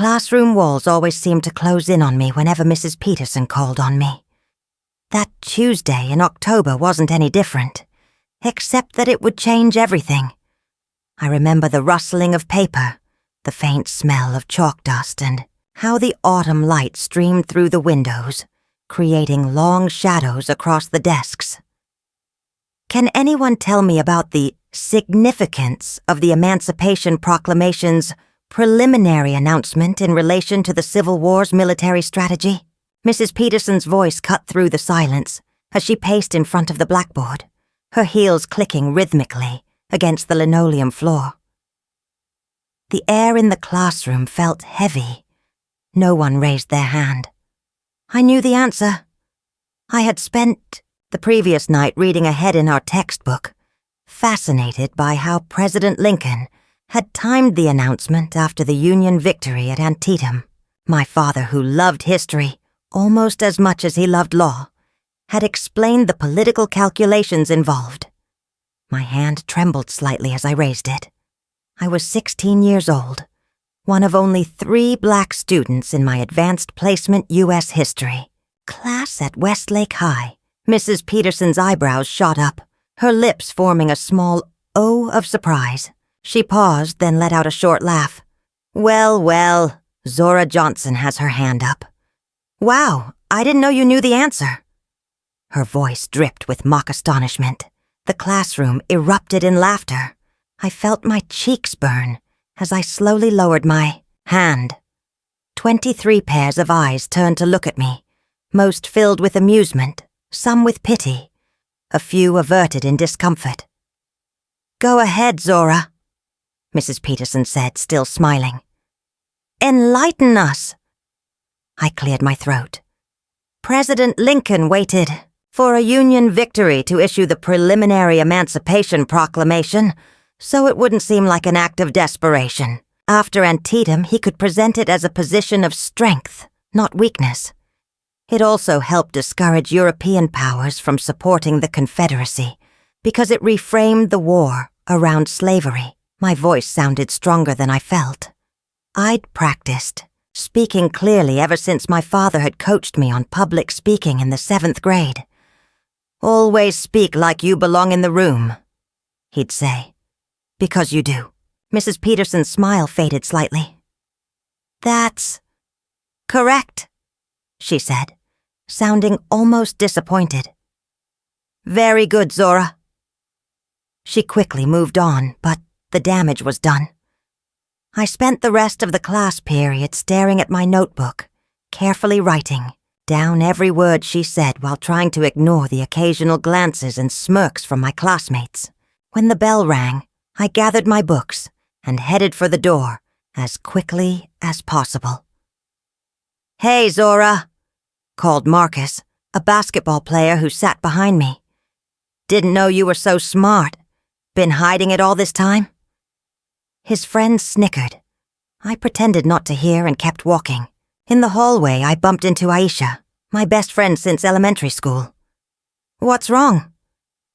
classroom walls always seemed to close in on me whenever Mrs. Peterson called on me. That Tuesday in October wasn't any different, except that it would change everything. I remember the rustling of paper, the faint smell of chalk dust, and how the autumn light streamed through the windows, creating long shadows across the desks. Can anyone tell me about the significance of the Emancipation Proclamation's preliminary announcement in relation to the Civil War's military strategy? Mrs. Peterson's voice cut through the silence as she paced in front of the blackboard, her heels clicking rhythmically against the linoleum floor. The air in the classroom felt heavy. No one raised their hand. I knew the answer. I had spent the previous night reading ahead in our textbook, fascinated by how President Lincoln had timed the announcement after the Union victory at Antietam. My father, who loved history almost as much as he loved law, had explained the political calculations involved. My hand trembled slightly as I raised it. I was 16 years old, one of only 3 black students in my advanced placement U.S. history class at Westlake High. Mrs. Peterson's eyebrows shot up, her lips forming a small O of surprise. She paused, then let out a short laugh. Well, Zora Johnson has her hand up. Wow, I didn't know you knew the answer. Her voice dripped with mock astonishment. The classroom erupted in laughter. I felt my cheeks burn as I slowly lowered my hand. 23 pairs of eyes turned to look at me, most filled with amusement, some with pity, a few averted in discomfort. Go ahead, Zora, Mrs. Peterson said, still smiling. Enlighten us. I cleared my throat. President Lincoln waited for a Union victory to issue the preliminary Emancipation Proclamation, so it wouldn't seem like an act of desperation. After Antietam, he could present it as a position of strength, not weakness. It also helped discourage European powers from supporting the Confederacy, because it reframed the war around slavery. My voice sounded stronger than I felt. I'd practiced speaking clearly ever since my father had coached me on public speaking in the 7th grade. Always speak like you belong in the room, he'd say. Because you do. Mrs. Peterson's smile faded slightly. That's correct, she said, sounding almost disappointed. Very good, Zora. She quickly moved on, but the damage was done. I spent the rest of the class period staring at my notebook, carefully writing down every word she said while trying to ignore the occasional glances and smirks from my classmates. When the bell rang, I gathered my books and headed for the door as quickly as possible. Hey, Zora, called Marcus, a basketball player who sat behind me. Didn't know you were so smart. Been hiding it all this time? His friend snickered. I pretended not to hear and kept walking. In the hallway, I bumped into Aisha, my best friend since elementary school. What's wrong?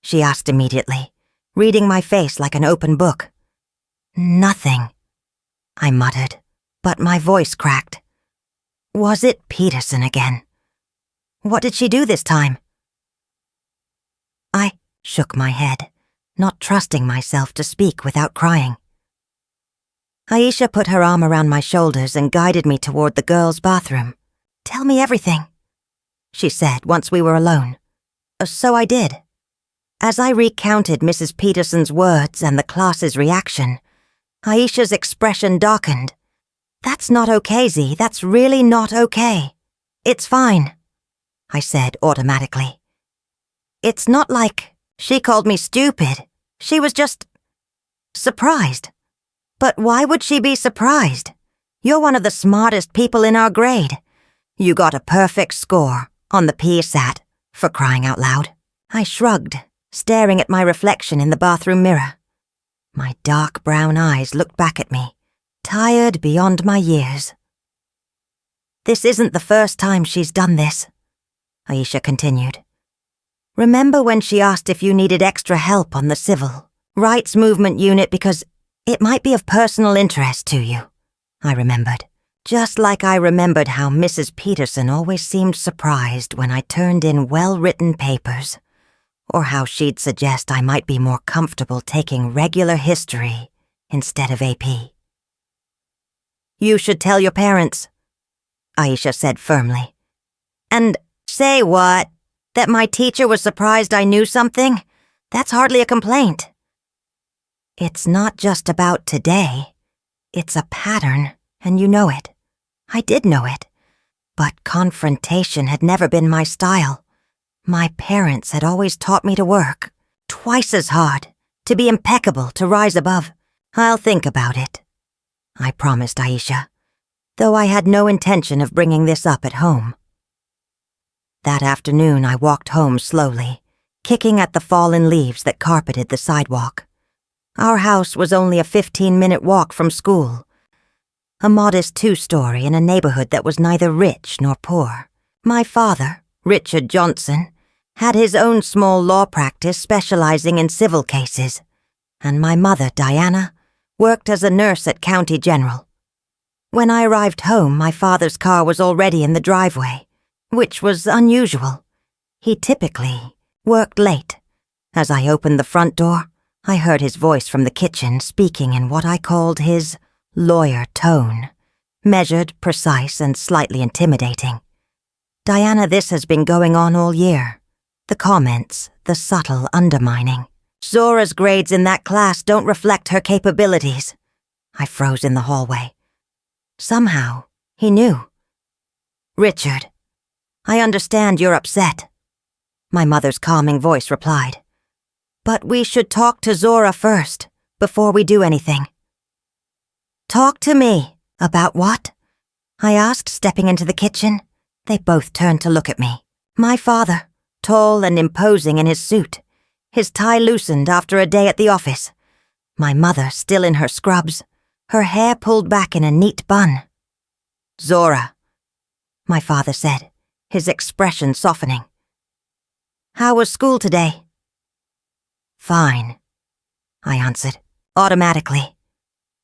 She asked immediately, reading my face like an open book. Nothing, I muttered, but my voice cracked. Was it Peterson again? What did she do this time? I shook my head, not trusting myself to speak without crying. Aisha put her arm around my shoulders and guided me toward the girls' bathroom. Tell me everything, she said once we were alone. So I did. As I recounted Mrs. Peterson's words and the class's reaction, Aisha's expression darkened. That's not okay, Z. That's really not okay. It's fine, I said automatically. It's not like she called me stupid. She was just surprised. But why would she be surprised? You're one of the smartest people in our grade. You got a perfect score on the PSAT, for crying out loud. I shrugged, staring at my reflection in the bathroom mirror. My dark brown eyes looked back at me, tired beyond my years. This isn't the first time she's done this, Aisha continued. Remember when she asked if you needed extra help on the civil rights movement unit because it might be of personal interest to you? I remembered, Just like I remembered how Mrs. Peterson always seemed surprised when I turned in well-written papers, or how she'd suggest I might be more comfortable taking regular history instead of AP. "You should tell your parents," Aisha said firmly. "And say what? That my teacher was surprised I knew something? That's hardly a complaint." "It's not just about today. It's a pattern, and you know it. I did know it. But confrontation had never been my style. My parents had always taught me to work, twice as hard, to be impeccable, to rise above. I'll think about it," I promised Aisha, though I had no intention of bringing this up at home. That afternoon I walked home slowly, kicking at the fallen leaves that carpeted the sidewalk. Our house was only a 15-minute walk from school, a modest 2-story in a neighborhood that was neither rich nor poor. My father, Richard Johnson, had his own small law practice specializing in civil cases, and my mother, Diana, worked as a nurse at County General. When I arrived home, my father's car was already in the driveway, which was unusual. He typically worked late. As I opened the front door, I heard his voice from the kitchen speaking in what I called his lawyer tone, measured, precise, and slightly intimidating. "Diana, this has been going on all year. The comments, the subtle undermining. Zora's grades in that class don't reflect her capabilities." I froze in the hallway. Somehow, he knew. "Richard, I understand you're upset," my mother's calming voice replied. "But we should talk to Zora first, before we do anything." "Talk to me? About what?" I asked, stepping into the kitchen. They both turned to look at me. My father, tall and imposing in his suit, his tie loosened after a day at the office. My mother, still in her scrubs, her hair pulled back in a neat bun. "Zora," my father said, his expression softening. "How was school today?" "Fine," I answered, automatically.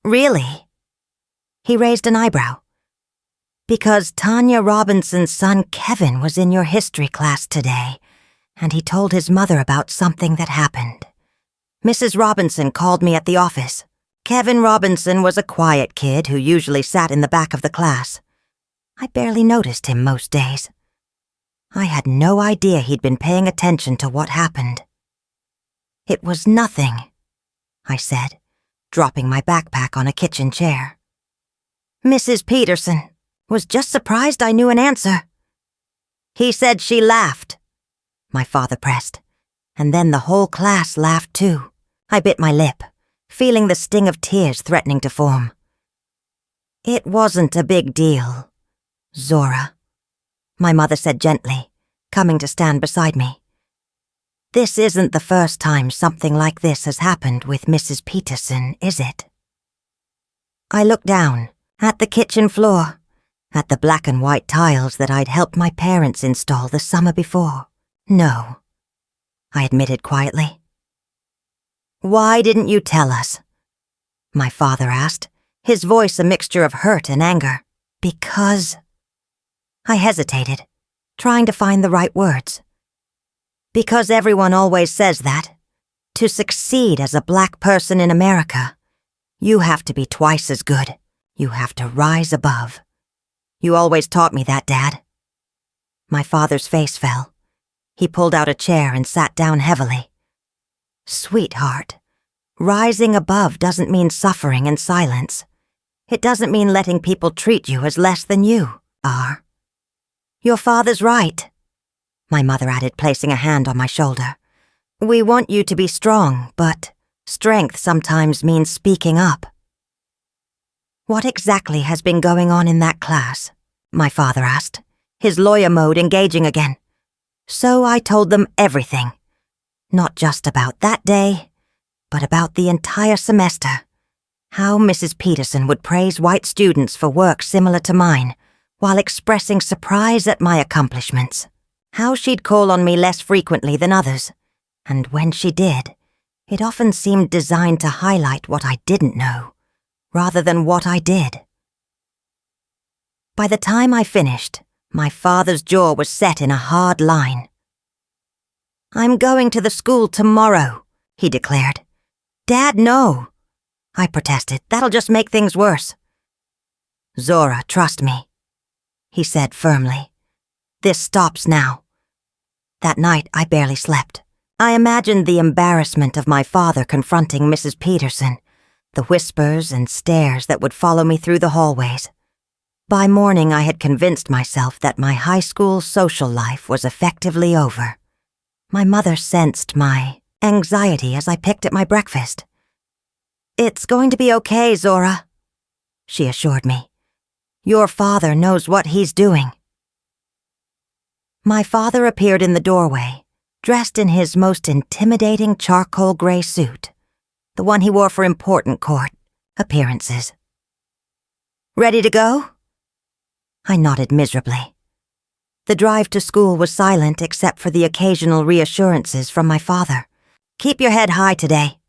"Really?" He raised an eyebrow. "Because Tanya Robinson's son Kevin was in your history class today, and he told his mother about something that happened. Mrs. Robinson called me at the office. Kevin Robinson was a quiet kid who usually sat in the back of the class. I barely noticed him most days. I had no idea he'd been paying attention to what happened." "It was nothing," I said, dropping my backpack on a kitchen chair. "Mrs. Peterson was just surprised I knew an answer." "He said she laughed," my father pressed, and then the whole class laughed too. I bit my lip, feeling the sting of tears threatening to form. "It wasn't a big deal, Zora," my mother said gently, coming to stand beside me. "This isn't the first time something like this has happened with Mrs. Peterson, is it?" I looked down, at the kitchen floor, at the black and white tiles that I'd helped my parents install the summer before. "No," I admitted quietly. "Why didn't you tell us?" my father asked, his voice a mixture of hurt and anger. "Because—" I hesitated, trying to find the right words. "Because everyone always says that. To succeed as a black person in America, you have to be twice as good. You have to rise above. You always taught me that, Dad." My father's face fell. He pulled out a chair and sat down heavily. "Sweetheart, rising above doesn't mean suffering in silence. It doesn't mean letting people treat you as less than you are." "Your father's right," my mother added, placing a hand on my shoulder. "We want you to be strong, but strength sometimes means speaking up." "What exactly has been going on in that class?" my father asked, his lawyer mode engaging again. So I told them everything. Not just about that day, but about the entire semester. How Mrs. Peterson would praise white students for work similar to mine, while expressing surprise at my accomplishments. How she'd call on me less frequently than others, and when she did, it often seemed designed to highlight what I didn't know, rather than what I did. By the time I finished, my father's jaw was set in a hard line. "I'm going to the school tomorrow," he declared. "Dad, no," I protested. "That'll just make things worse." "Zora, trust me," he said firmly. "This stops now." That night, I barely slept. I imagined the embarrassment of my father confronting Mrs. Peterson, the whispers and stares that would follow me through the hallways. By morning, I had convinced myself that my high school social life was effectively over. My mother sensed my anxiety as I picked at my breakfast. "It's going to be okay, Zora," she assured me. "Your father knows what he's doing." My father appeared in the doorway, dressed in his most intimidating charcoal gray suit, the one he wore for important court appearances. "Ready to go?" I nodded miserably. The drive to school was silent except for the occasional reassurances from my father. "Keep your head high today,"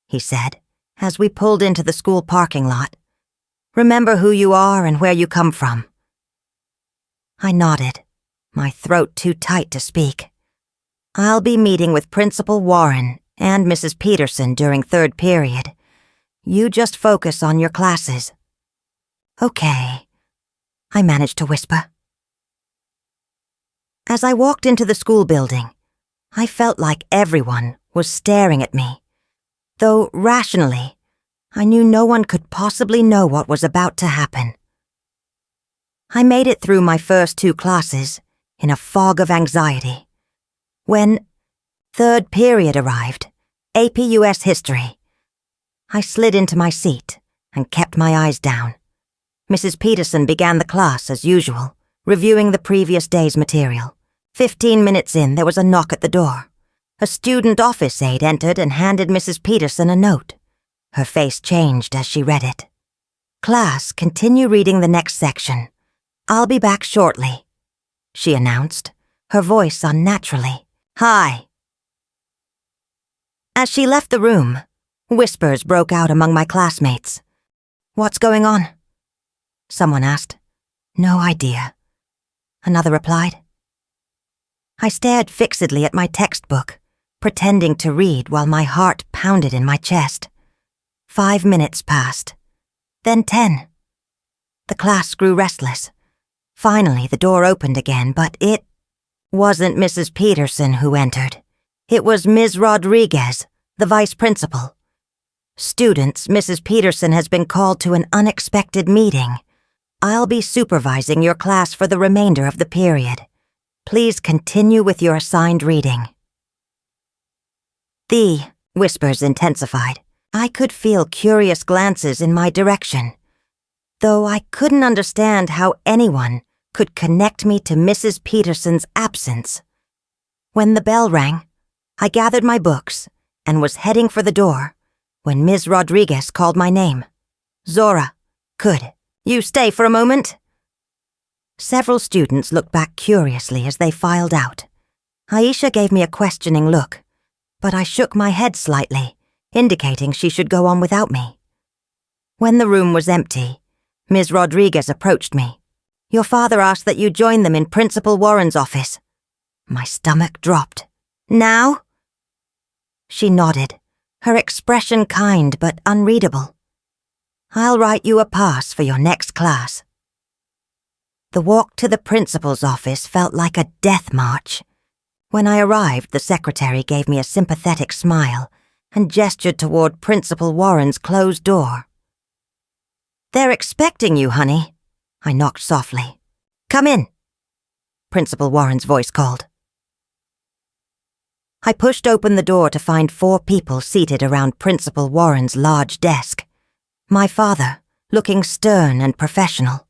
he said, as we pulled into the school parking lot. "Remember who you are and where you come from." I nodded, my throat too tight to speak. "I'll be meeting with Principal Warren and Mrs. Peterson during third period. You just focus on your classes." "Okay," I managed to whisper. As I walked into the school building, I felt like everyone was staring at me, though rationally, I knew no one could possibly know what was about to happen. I made it through my first 2 classes in a fog of anxiety. When third period arrived, AP US History, I slid into my seat and kept my eyes down. Mrs. Peterson began the class as usual, reviewing the previous day's material. 15 minutes in, there was a knock at the door. A student office aide entered and handed Mrs. Peterson a note. Her face changed as she read it. "Class, continue reading the next section. I'll be back shortly," she announced, her voice unnaturally high. As she left the room, whispers broke out among my classmates. "What's going on?" someone asked. "No idea," another replied. I stared fixedly at my textbook, pretending to read while my heart pounded in my chest. 5 minutes passed, then 10. The class grew restless. Finally, the door opened again, but it wasn't Mrs. Peterson who entered. It was Ms. Rodriguez, the vice principal. "Students, Mrs. Peterson has been called to an unexpected meeting. I'll be supervising your class for the remainder of the period. Please continue with your assigned reading." The whispers intensified. I could feel curious glances in my direction, though I couldn't understand how anyone could connect me to Mrs. Peterson's absence. When the bell rang, I gathered my books and was heading for the door when Ms. Rodriguez called my name. "Zora, could you stay for a moment?" Several students looked back curiously as they filed out. Aisha gave me a questioning look, but I shook my head slightly, indicating she should go on without me. When the room was empty, Ms. Rodriguez approached me. "Your father asked that you join them in Principal Warren's office." My stomach dropped. "Now?" She nodded, her expression kind but unreadable. "I'll write you a pass for your next class." The walk to the principal's office felt like a death march. When I arrived, the secretary gave me a sympathetic smile and gestured toward Principal Warren's closed door. "They're expecting you, honey," I knocked softly. "Come in," Principal Warren's voice called. I pushed open the door to find 4 people seated around Principal Warren's large desk. My father, looking stern and professional.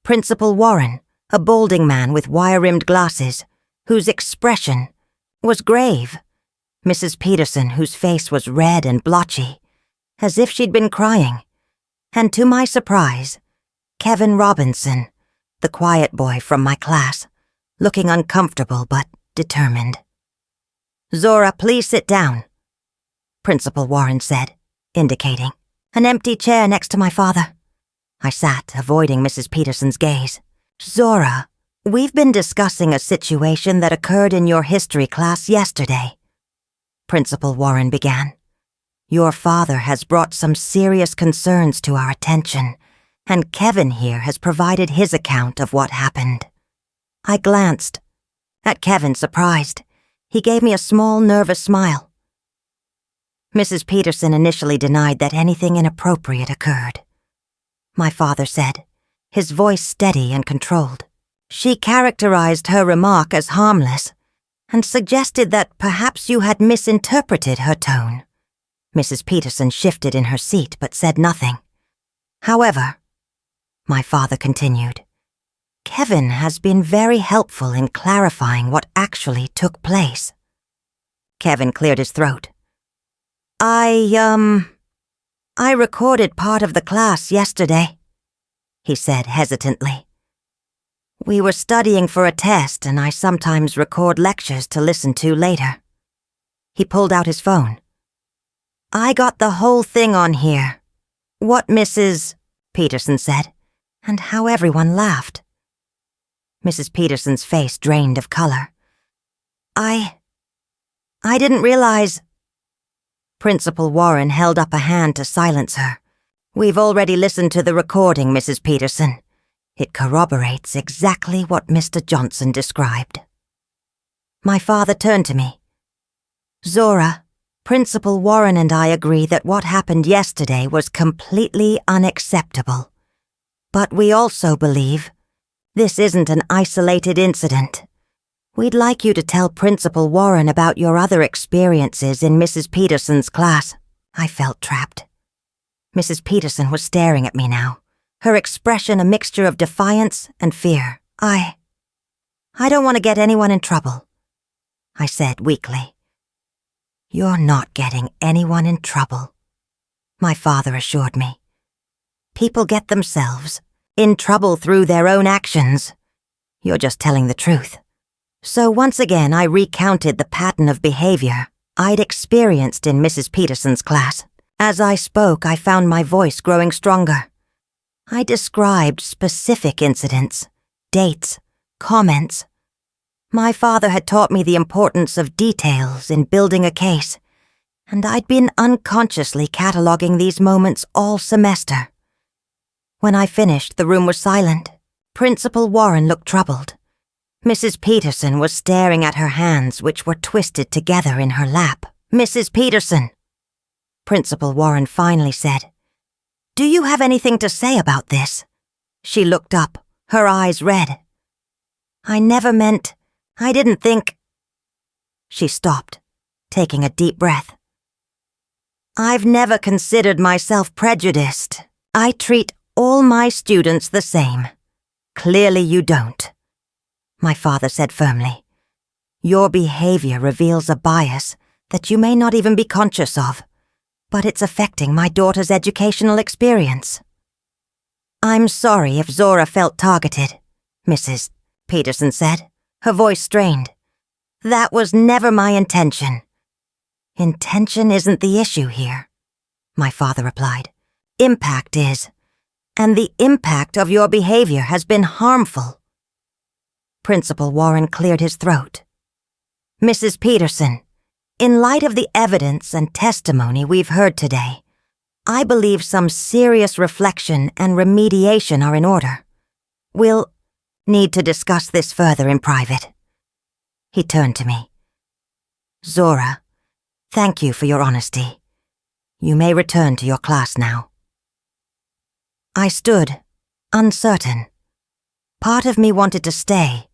Principal Warren, a balding man with wire-rimmed glasses, whose expression was grave. Mrs. Peterson, whose face was red and blotchy, as if she'd been crying. And to my surprise, Kevin Robinson, the quiet boy from my class, looking uncomfortable but determined. "Zora, please sit down," Principal Warren said, indicating an empty chair next to my father. I sat, avoiding Mrs. Peterson's gaze. Zora, we've been discussing a situation that occurred in your history class yesterday. Principal Warren began. Your father has brought some serious concerns to our attention, and Kevin here has provided his account of what happened. I glanced. At Kevin, surprised. He gave me a small, nervous smile. Mrs. Peterson initially denied that anything inappropriate occurred. My father said, his voice steady and controlled. She characterized her remark as harmless and suggested that perhaps you had misinterpreted her tone. Mrs. Peterson shifted in her seat but said nothing. However, my father continued, Kevin has been very helpful in clarifying what actually took place. Kevin cleared his throat. I recorded part of the class yesterday, he said hesitantly. We were studying for a test, and I sometimes record lectures to listen to later. He pulled out his phone. I got the whole thing on here. What Mrs. Peterson said, and how everyone laughed. Mrs. Peterson's face drained of color. I didn't realize... Principal Warren held up a hand to silence her. We've already listened to the recording, Mrs. Peterson. It corroborates exactly what Mr. Johnson described. My father turned to me. Zora, Principal Warren and I agree that what happened yesterday was completely unacceptable. But we also believe this isn't an isolated incident. We'd like you to tell Principal Warren about your other experiences in Mrs. Peterson's class. I felt trapped. Mrs. Peterson was staring at me now, her expression a mixture of defiance and fear. I don't want to get anyone in trouble, I said weakly. You're not getting anyone in trouble, my father assured me. People get themselves in trouble through their own actions. You're just telling the truth. So once again I recounted the pattern of behavior I'd experienced in Mrs. Peterson's class. As I spoke, I found my voice growing stronger. I described specific incidents, dates, comments. My father had taught me the importance of details in building a case, and I'd been unconsciously cataloging these moments all semester. When I finished, the room was silent. Principal Warren looked troubled. Mrs. Peterson was staring at her hands, which were twisted together in her lap. Mrs. Peterson, Principal Warren finally said, do you have anything to say about this? She looked up, her eyes red. I didn't think... She stopped, taking a deep breath. I've never considered myself prejudiced. I treat all my students the same. Clearly you don't, my father said firmly. Your behavior reveals a bias that you may not even be conscious of, but it's affecting my daughter's educational experience. I'm sorry if Zora felt targeted, Mrs. Peterson said, her voice strained. That was never my intention. Intention isn't the issue here, my father replied. Impact is, and the impact of your behavior has been harmful. Principal Warren cleared his throat. Mrs. Peterson, in light of the evidence and testimony we've heard today, I believe some serious reflection and remediation are in order. We'll need to discuss this further in private. He turned to me. Zora, thank you for your honesty. You may return to your class now. I stood, uncertain. Part of me wanted to stay,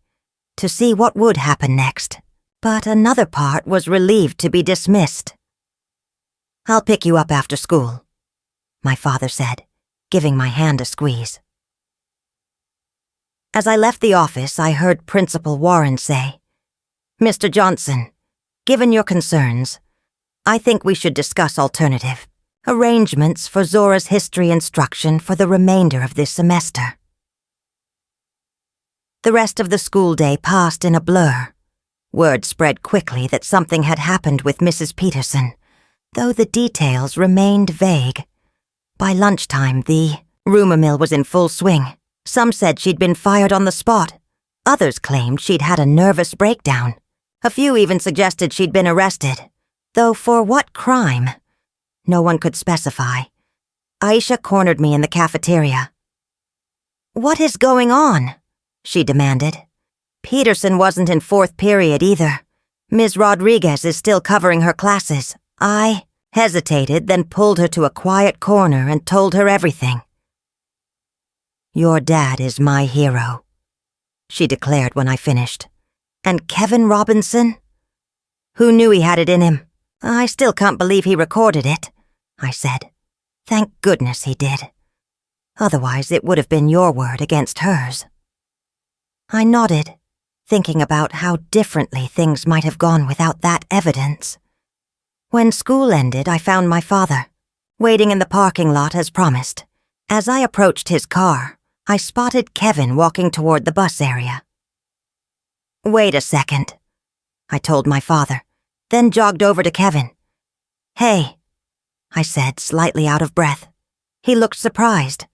to see what would happen next, but another part was relieved to be dismissed. I'll pick you up after school, my father said, giving my hand a squeeze. As I left the office, I heard Principal Warren say, Mr. Johnson, given your concerns, I think we should discuss alternative arrangements for Zora's history instruction for the remainder of this semester. The rest of the school day passed in a blur. Word spread quickly that something had happened with Mrs. Peterson, though the details remained vague. By lunchtime, the Rumor mill was in full swing. Some said she'd been fired on the spot. Others claimed she'd had a nervous breakdown. A few even suggested she'd been arrested. Though for what crime? No one could specify. Aisha cornered me in the cafeteria. "What is going on?" she demanded. "Peterson wasn't in fourth period either. Ms. Rodriguez is still covering her classes." I hesitated, then pulled her to a quiet corner and told her everything. "Your dad is my hero," she declared when I finished. "And Kevin Robinson? Who knew he had it in him? I still can't believe he recorded it," I said. "Thank goodness he did. Otherwise it would have been your word against hers." I nodded, thinking about how differently things might have gone without that evidence. When school ended, I found my father, waiting in the parking lot as promised. As I approached his car, I spotted Kevin walking toward the bus area. "Wait a second," I told my father, then jogged over to Kevin. "Hey," I said, slightly out of breath. He looked surprised.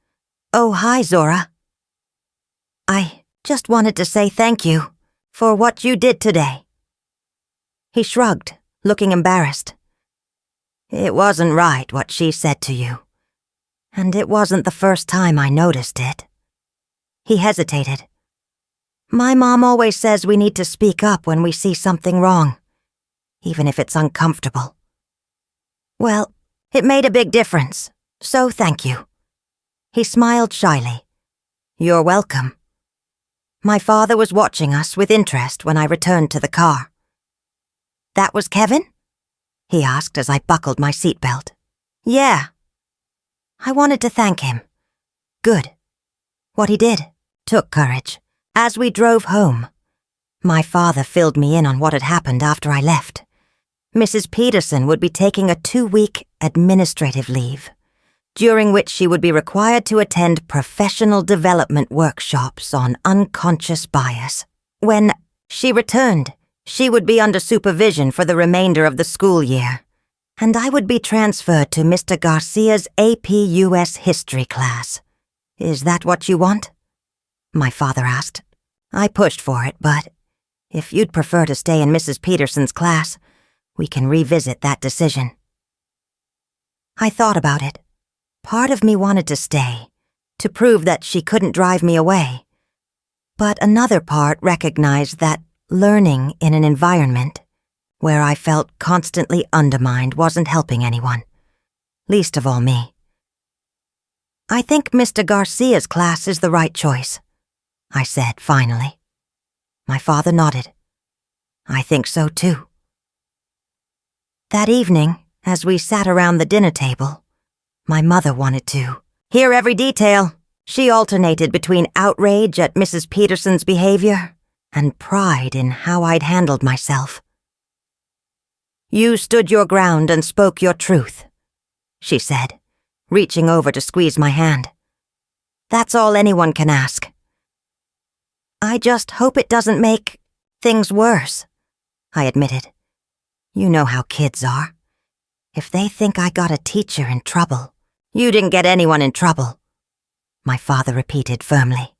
"Oh, hi, Zora. I just wanted to say thank you for what you did today." He shrugged, looking embarrassed. "It wasn't right what she said to you. And it wasn't the first time I noticed it." He hesitated. "My mom always says we need to speak up when we see something wrong, even if it's uncomfortable." "Well, it made a big difference, so thank you." He smiled shyly. "You're welcome." My father was watching us with interest when I returned to the car. "That was Kevin?" he asked as I buckled my seatbelt. "Yeah." I wanted to thank him. Good. What he did took courage. As we drove home, my father filled me in on what had happened after I left. Mrs. Peterson would be taking a 2-week administrative leave, during which she would be required to attend professional development workshops on unconscious bias. When she returned, she would be under supervision for the remainder of the school year, and I would be transferred to Mr. Garcia's AP US History class. "Is that what you want?" my father asked. I pushed for it, but if you'd prefer to stay in Mrs. Peterson's class, we can revisit that decision. I thought about it. Part of me wanted to stay, to prove that she couldn't drive me away. But another part recognized that learning in an environment where I felt constantly undermined wasn't helping anyone, least of all me. "I think Mr. Garcia's class is the right choice," I said finally. My father nodded. "I think so too." That evening, as we sat around the dinner table, my mother wanted to hear every detail. She alternated between outrage at Mrs. Peterson's behavior and pride in how I'd handled myself. "You stood your ground and spoke your truth," she said, reaching over to squeeze my hand. "That's all anyone can ask." "I just hope it doesn't make things worse," I admitted. "You know how kids are. If they think I got a teacher in trouble—" "You didn't get anyone in trouble," my father repeated firmly.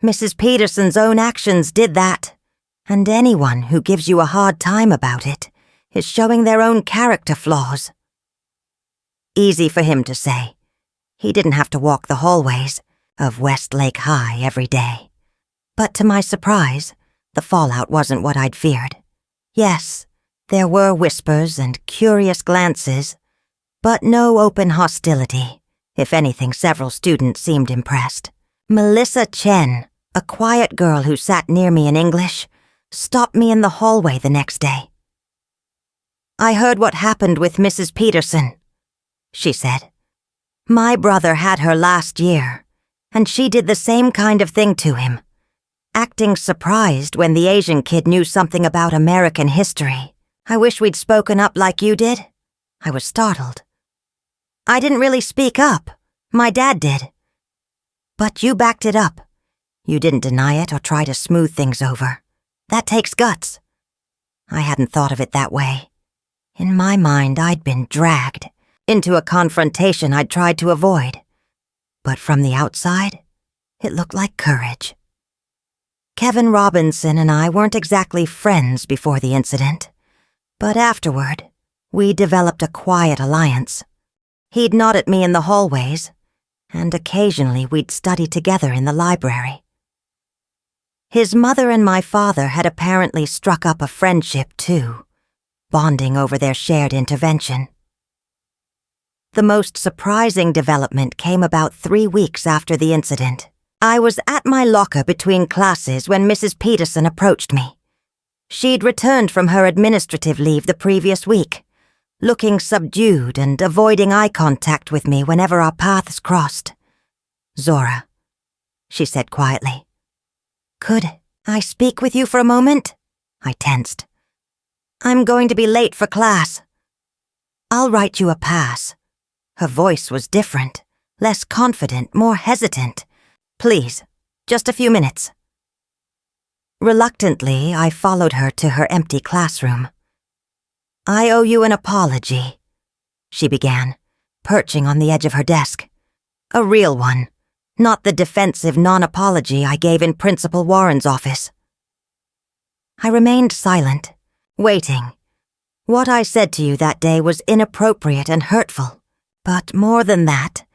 "Mrs. Peterson's own actions did that, and anyone who gives you a hard time about it is showing their own character flaws." Easy for him to say. He didn't have to walk the hallways of Westlake High every day. But to my surprise, the fallout wasn't what I'd feared. Yes, there were whispers and curious glances, but no open hostility. If anything, several students seemed impressed. Melissa Chen, a quiet girl who sat near me in English, stopped me in the hallway the next day. "I heard what happened with Mrs. Peterson," she said. "My brother had her last year, and she did the same kind of thing to him, acting surprised when the Asian kid knew something about American history. I wish we'd spoken up like you did." I was startled. "I didn't really speak up. My dad did. But you backed it up. You didn't deny it or try to smooth things over. That takes guts." I hadn't thought of it that way. In my mind, I'd been dragged into a confrontation I'd tried to avoid. but from the outside, it looked like courage. Kevin Robinson and I weren't exactly friends before the incident, but afterward, we developed a quiet alliance. He'd nod at me in the hallways, and occasionally we'd study together in the library. His mother and my father had apparently struck up a friendship too, bonding over their shared intervention. The most surprising development came about 3 weeks after the incident. I was at my locker between classes when Mrs. Peterson approached me. She'd returned from her administrative leave the previous week, looking subdued and avoiding eye contact with me whenever our paths crossed. "Zora," she said quietly. "Could I speak with you for a moment?" I tensed. "I'm going to be late for class." "I'll write you a pass." Her voice was different, less confident, more hesitant. "Please, just a few minutes." Reluctantly, I followed her to her empty classroom. "I owe you an apology," she began, perching on the edge of her desk. "A real one, not the defensive non-apology I gave in Principal Warren's office." I remained silent, waiting. What I said to you that day was inappropriate and hurtful, but more than that,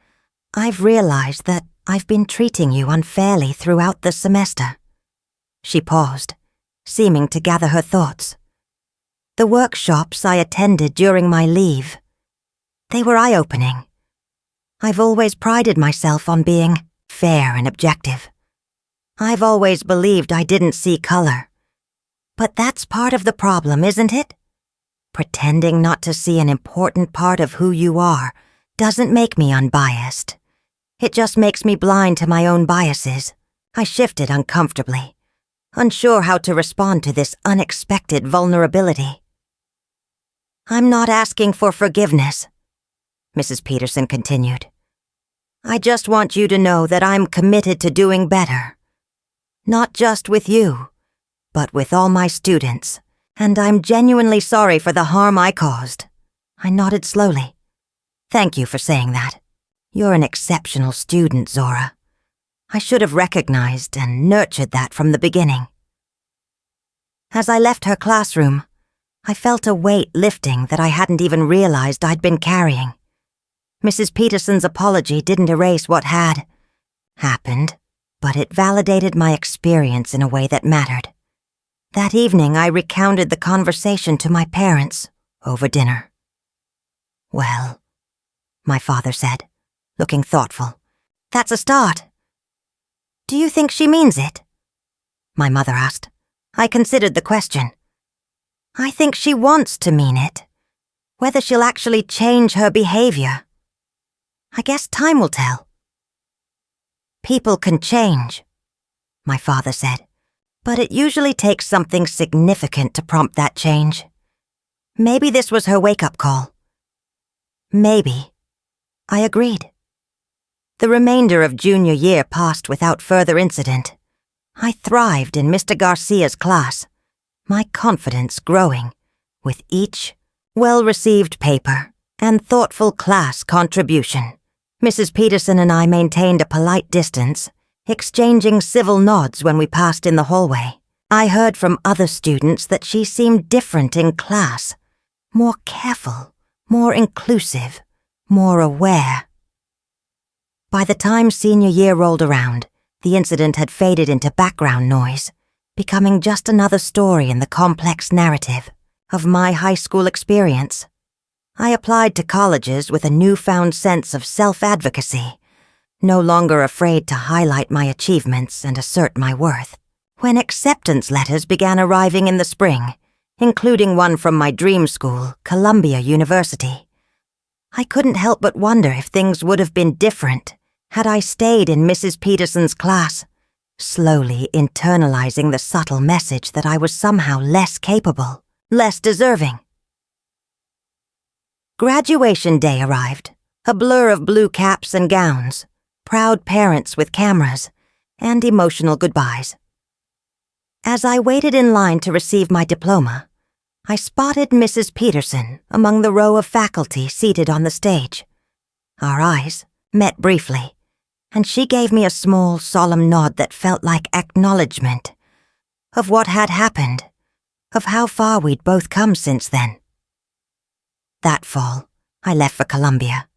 I've realized that I've been treating you unfairly throughout the semester. She paused, seeming to gather her thoughts. The workshops I attended during my leave, they were eye-opening. I've always prided myself on being fair and objective. I've always believed I didn't see color. But that's part of the problem, isn't it? Pretending not to see an important part of who you are doesn't make me unbiased. It just makes me blind to my own biases. I shifted uncomfortably, unsure how to respond to this unexpected vulnerability. "I'm not asking for forgiveness," Mrs. Peterson continued. "I just want you to know that I'm committed to doing better. Not just with you, but with all my students, and I'm genuinely sorry for the harm I caused." I nodded slowly. "Thank you for saying that. You're an exceptional student, Zora. I should have recognized and nurtured that from the beginning." As I left her classroom, I felt a weight lifting that I hadn't even realized I'd been carrying. Mrs. Peterson's apology didn't erase what had happened, but it validated my experience in a way that mattered. That evening, I recounted the conversation to my parents over dinner. "Well," my father said, looking thoughtful, "that's a start." "Do you think she means it?" my mother asked. I considered the question. "I think she wants to mean it. Whether she'll actually change her behavior, I guess time will tell." "People can change," my father said, "but it usually takes something significant to prompt that change. Maybe this was her wake-up call." "Maybe." I agreed. The remainder of junior year passed without further incident. I thrived in Mr. Garcia's class, my confidence growing with each well-received paper and thoughtful class contribution. Mrs. Peterson and I maintained a polite distance, exchanging civil nods when we passed in the hallway. I heard from other students that she seemed different in class, more careful, more inclusive, more aware. By the time senior year rolled around, the incident had faded into background noise, becoming just another story in the complex narrative of my high school experience. I applied to colleges with a newfound sense of self-advocacy, no longer afraid to highlight my achievements and assert my worth. When acceptance letters began arriving in the spring, including one from my dream school, Columbia University, I couldn't help but wonder if things would have been different had I stayed in Mrs. Peterson's class, slowly internalizing the subtle message that I was somehow less capable, less deserving. Graduation day arrived, a blur of blue caps and gowns, proud parents with cameras, and emotional goodbyes. As I waited in line to receive my diploma, I spotted Mrs. Peterson among the row of faculty seated on the stage. Our eyes met briefly, and she gave me a small, solemn nod that felt like acknowledgement of what had happened, of how far we'd both come since then. That fall, I left for Columbia,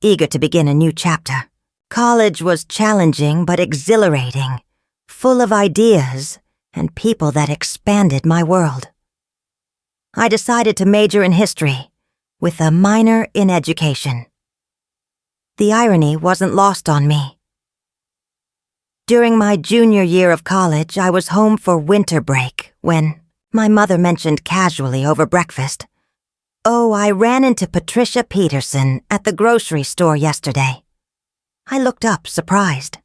eager to begin a new chapter. College was challenging but exhilarating, full of ideas and people that expanded my world. I decided to major in history, with a minor in education. The irony wasn't lost on me. During my junior year of college, I was home for winter break when my mother mentioned casually over breakfast, "Oh, I ran into Patricia Peterson at the grocery store yesterday." I looked up, surprised.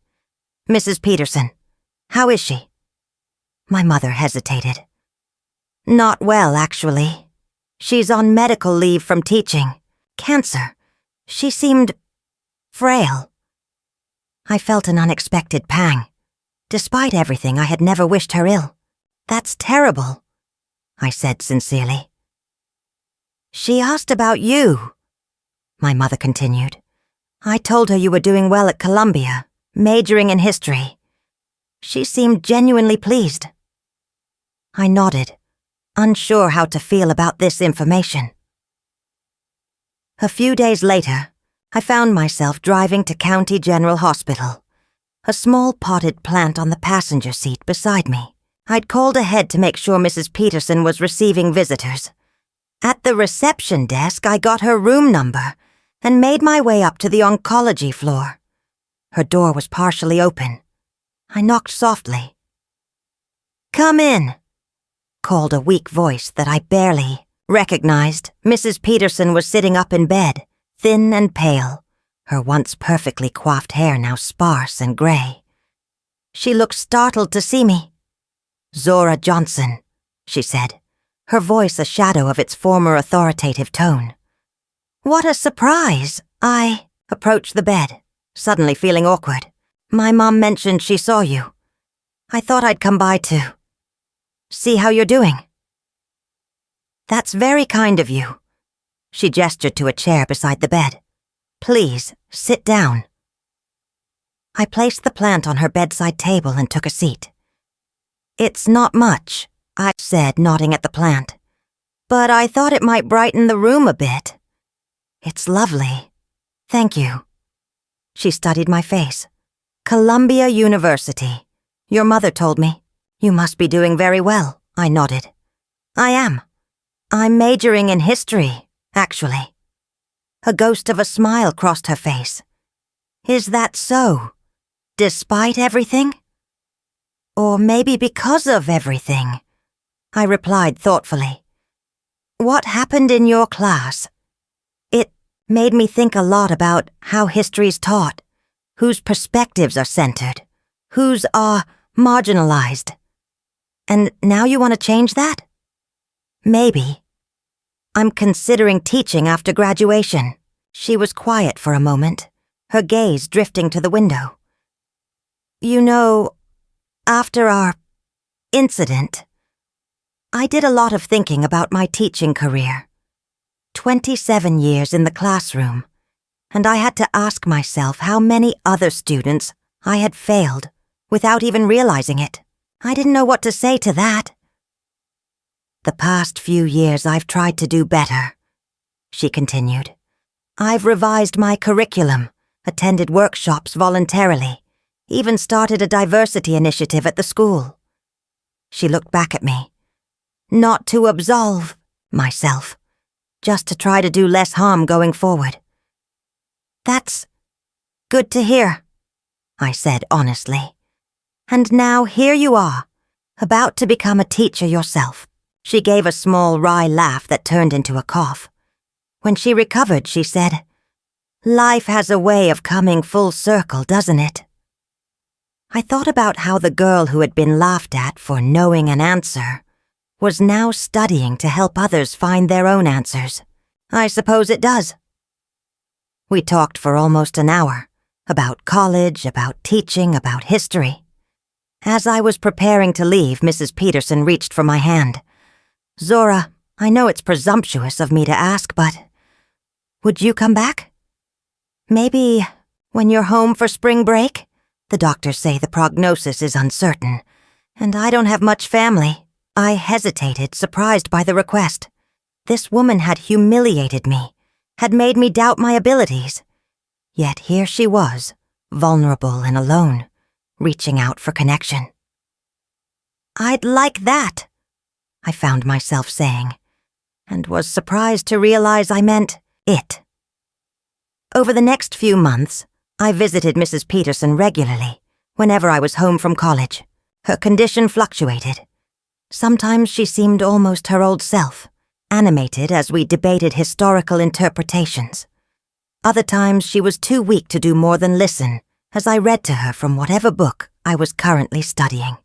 "Mrs. Peterson, how is she?" My mother hesitated. "Not well, actually. She's on medical leave from teaching. Cancer. She seemed frail." I felt an unexpected pang. Despite everything, I had never wished her ill. "That's terrible," I said sincerely. "She asked about you," my mother continued. "I told her you were doing well at Columbia, majoring in history. She seemed genuinely pleased." I nodded, unsure how to feel about this information. A few days later, I found myself driving to County General Hospital, a small potted plant on the passenger seat beside me. I'd called ahead to make sure Mrs. Peterson was receiving visitors. At the reception desk, I got her room number and made my way up to the oncology floor. Her door was partially open. I knocked softly. "Come in," called a weak voice that I barely recognized. Mrs. Peterson was sitting up in bed, thin and pale, her once perfectly coiffed hair now sparse and gray. She looked startled to see me. "Zora Johnson," she said, her voice a shadow of its former authoritative tone. "What a surprise!" I approached the bed, suddenly feeling awkward. "My mom mentioned she saw you. I thought I'd come by to see how you're doing." "That's very kind of you." She gestured to a chair beside the bed. "Please, sit down." I placed the plant on her bedside table and took a seat. "It's not much," I said, nodding at the plant. "But I thought it might brighten the room a bit." "It's lovely. Thank you." She studied my face. "Columbia University. Your mother told me. You must be doing very well," I nodded. "I am. I'm majoring in history, actually." A ghost of a smile crossed her face. "Is that so? Despite everything? Or maybe because of everything?" I replied thoughtfully. "What happened in your class?" It made me think a lot about how history's taught, whose perspectives are centered, whose are marginalized. "And now you want to change that?" "Maybe. I'm considering teaching after graduation." She was quiet for a moment, her gaze drifting to the window. "You know, after our incident, I did a lot of thinking about my teaching career. 27 years in the classroom, and I had to ask myself how many other students I had failed without even realizing it. I didn't know what to say to that. "The past few years I've tried to do better," she continued. "I've revised my curriculum, attended workshops voluntarily, even started a diversity initiative at the school." She looked back at me. "Not to absolve myself, just to try to do less harm going forward." "That's good to hear," I said honestly. "And now here you are, about to become a teacher yourself." She gave a small wry laugh that turned into a cough. When she recovered, she said, "Life has a way of coming full circle, doesn't it?" I thought about how the girl who had been laughed at for knowing an answer was now studying to help others find their own answers. I suppose it does. We talked for almost an hour, about college, about teaching, about history. As I was preparing to leave, Mrs. Peterson reached for my hand. "Zora, I know it's presumptuous of me to ask, but would you come back? Maybe When you're home for spring break? The doctors say the prognosis is uncertain, and I don't have much family. I hesitated, surprised by the request. This woman had humiliated me, had made me doubt my abilities. Yet here she was, vulnerable and alone, reaching out for connection. "I'd like that," I found myself saying, and was surprised to realize I meant it. Over the next few months, I visited Mrs. Peterson regularly, whenever I was home from college. Her condition fluctuated. Sometimes she seemed almost her old self, animated as we debated historical interpretations. Other times she was too weak to do more than listen as I read to her from whatever book I was currently studying.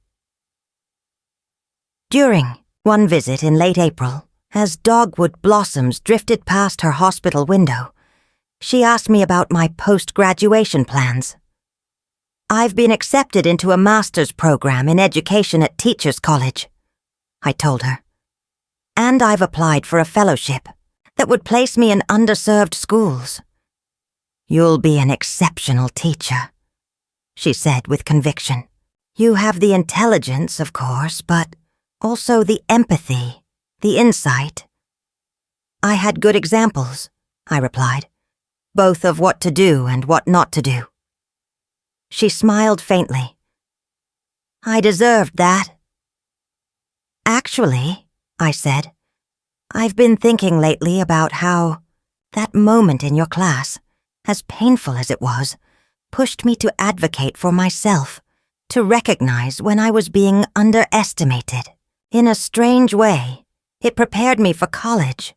During one visit in late April, as dogwood blossoms drifted past her hospital window, she asked me about my post-graduation plans. "I've been accepted into a master's program in education at Teachers College," I told her. "And I've applied for a fellowship that would place me in underserved schools." "You'll be an exceptional teacher," she said with conviction. "You have the intelligence, of course, but also the empathy, the insight." "I had good examples," I replied, "both of what to do and what not to do." She smiled faintly. "I deserved that." "Actually," I said, "I've been thinking lately about how that moment in your class, as painful as it was, pushed me to advocate for myself, to recognize when I was being underestimated. In a strange way, it prepared me for college,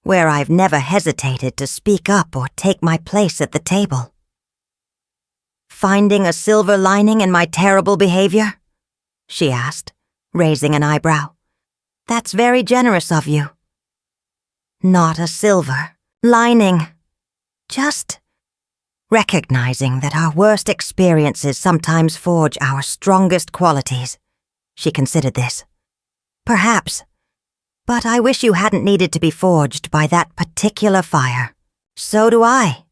where I've never hesitated to speak up or take my place at the table." "Finding a silver lining in my terrible behavior?" she asked, raising an eyebrow. "That's very generous of you." "Not a silver lining. Just recognizing that our worst experiences sometimes forge our strongest qualities." She considered this. "Perhaps. But I wish you hadn't needed to be forged by that particular fire." "So do I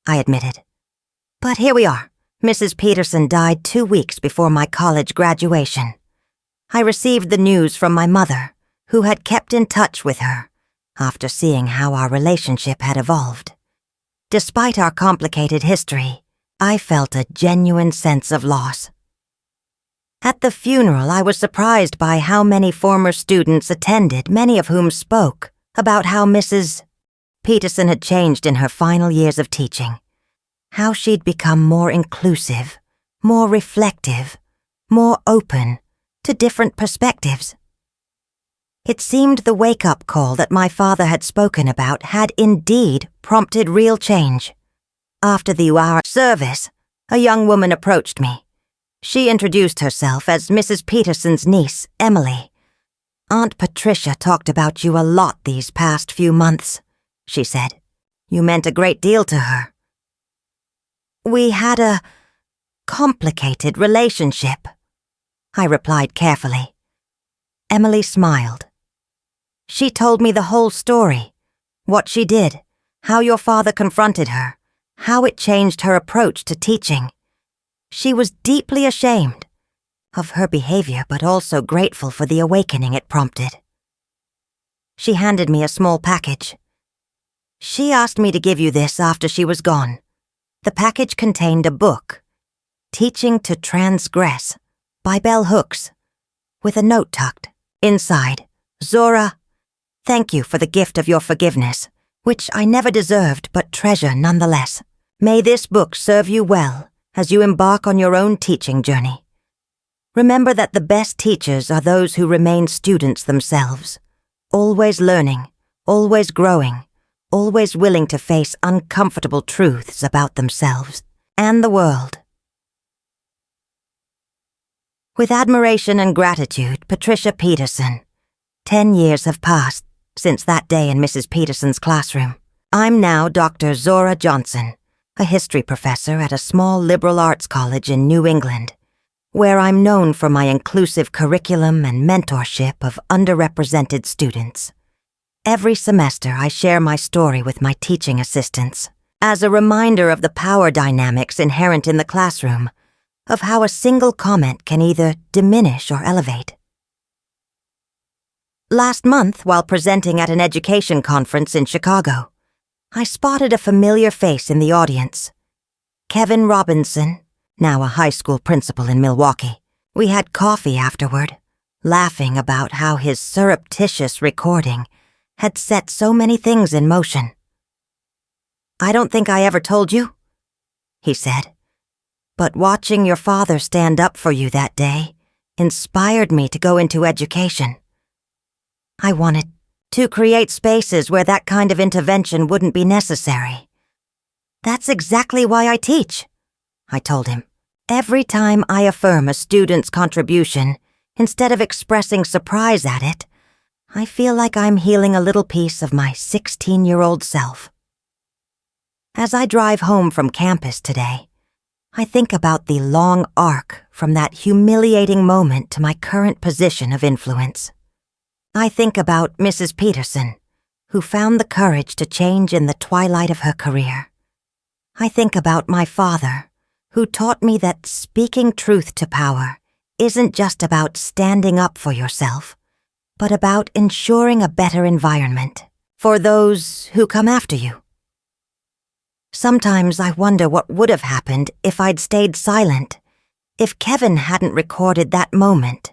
admitted. "But here we are. Mrs. Peterson died 2 weeks before my college graduation. I received the news from my mother, who had kept in touch with her after seeing how our relationship had evolved. Despite our complicated history, I felt a genuine sense of loss. At the funeral, I was surprised by how many former students attended, many of whom spoke about how Mrs. Peterson had changed in her final years of teaching, how she'd become more inclusive, more reflective, more open to different perspectives. It seemed the wake-up call that my father had spoken about had indeed prompted real change. After the hour service, a young woman approached me. She introduced herself as Mrs. Peterson's niece, Emily. "Aunt Patricia talked about you a lot these past few months," she said. "You meant a great deal to her." "We had a complicated relationship," I replied carefully. Emily smiled. "She told me the whole story, what she did, how your father confronted her, how it changed her approach to teaching. She was deeply ashamed of her behavior, but also grateful for the awakening it prompted." She handed me a small package. "She asked me to give you this after she was gone." The package contained a book, Teaching to Transgress, by Bell Hooks, with a note tucked inside. "Zora, thank you for the gift of your forgiveness, which I never deserved but treasure nonetheless. May this book serve you well as you embark on your own teaching journey. Remember that the best teachers are those who remain students themselves, always learning, always growing, always willing to face uncomfortable truths about themselves and the world." With admiration and gratitude, Patricia Peterson. 10 years have passed since that day in Mrs. Peterson's classroom. I'm now Dr. Zora Johnson, a history professor at a small liberal arts college in New England, where I'm known for my inclusive curriculum and mentorship of underrepresented students. Every semester, I share my story with my teaching assistants, as a reminder of the power dynamics inherent in the classroom, of how a single comment can either diminish or elevate. Last month, while presenting at an education conference in Chicago, I spotted a familiar face in the audience. Kevin Robinson, now a high school principal in Milwaukee. We had coffee afterward, laughing about how his surreptitious recording had set so many things in motion. "I don't think I ever told you," he said, "but watching your father stand up for you that day inspired me to go into education. I wanted to create spaces where that kind of intervention wouldn't be necessary. That's exactly why I teach," I told him. "Every time I affirm a student's contribution, instead of expressing surprise at it, I feel like I'm healing a little piece of my 16-year-old self." As I drive home from campus today, I think about the long arc from that humiliating moment to my current position of influence. I think about Mrs. Peterson, who found the courage to change in the twilight of her career. I think about my father, who taught me that speaking truth to power isn't just about standing up for yourself, but about ensuring a better environment for those who come after you. Sometimes I wonder what would have happened if I'd stayed silent, if Kevin hadn't recorded that moment,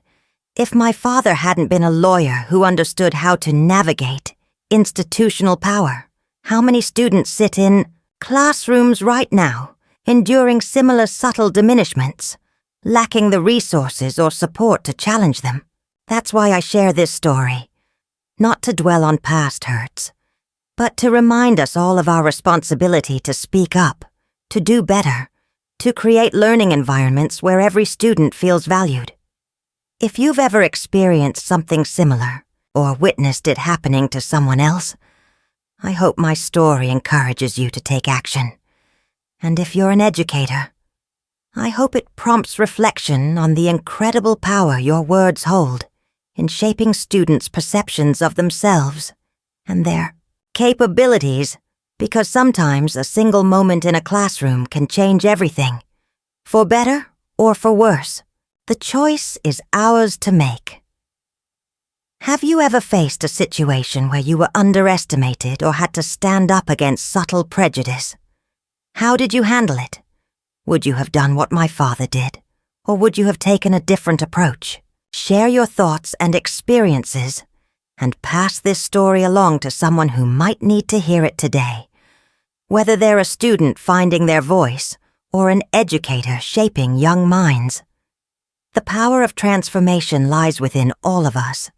if my father hadn't been a lawyer who understood how to navigate institutional power. How many students sit in classrooms right now, enduring similar subtle diminishments, lacking the resources or support to challenge them? That's why I share this story, not to dwell on past hurts, but to remind us all of our responsibility to speak up, to do better, to create learning environments where every student feels valued. If you've ever experienced something similar, or witnessed it happening to someone else, I hope my story encourages you to take action. And if you're an educator, I hope it prompts reflection on the incredible power your words hold in shaping students' perceptions of themselves and their capabilities, because sometimes a single moment in a classroom can change everything, for better or for worse. The choice is ours to make. Have you ever faced a situation where you were underestimated or had to stand up against subtle prejudice? How did you handle it? Would you have done what my father did, or would you have taken a different approach? Share your thoughts and experiences, and pass this story along to someone who might need to hear it today, whether they're a student finding their voice or an educator shaping young minds. The power of transformation lies within all of us.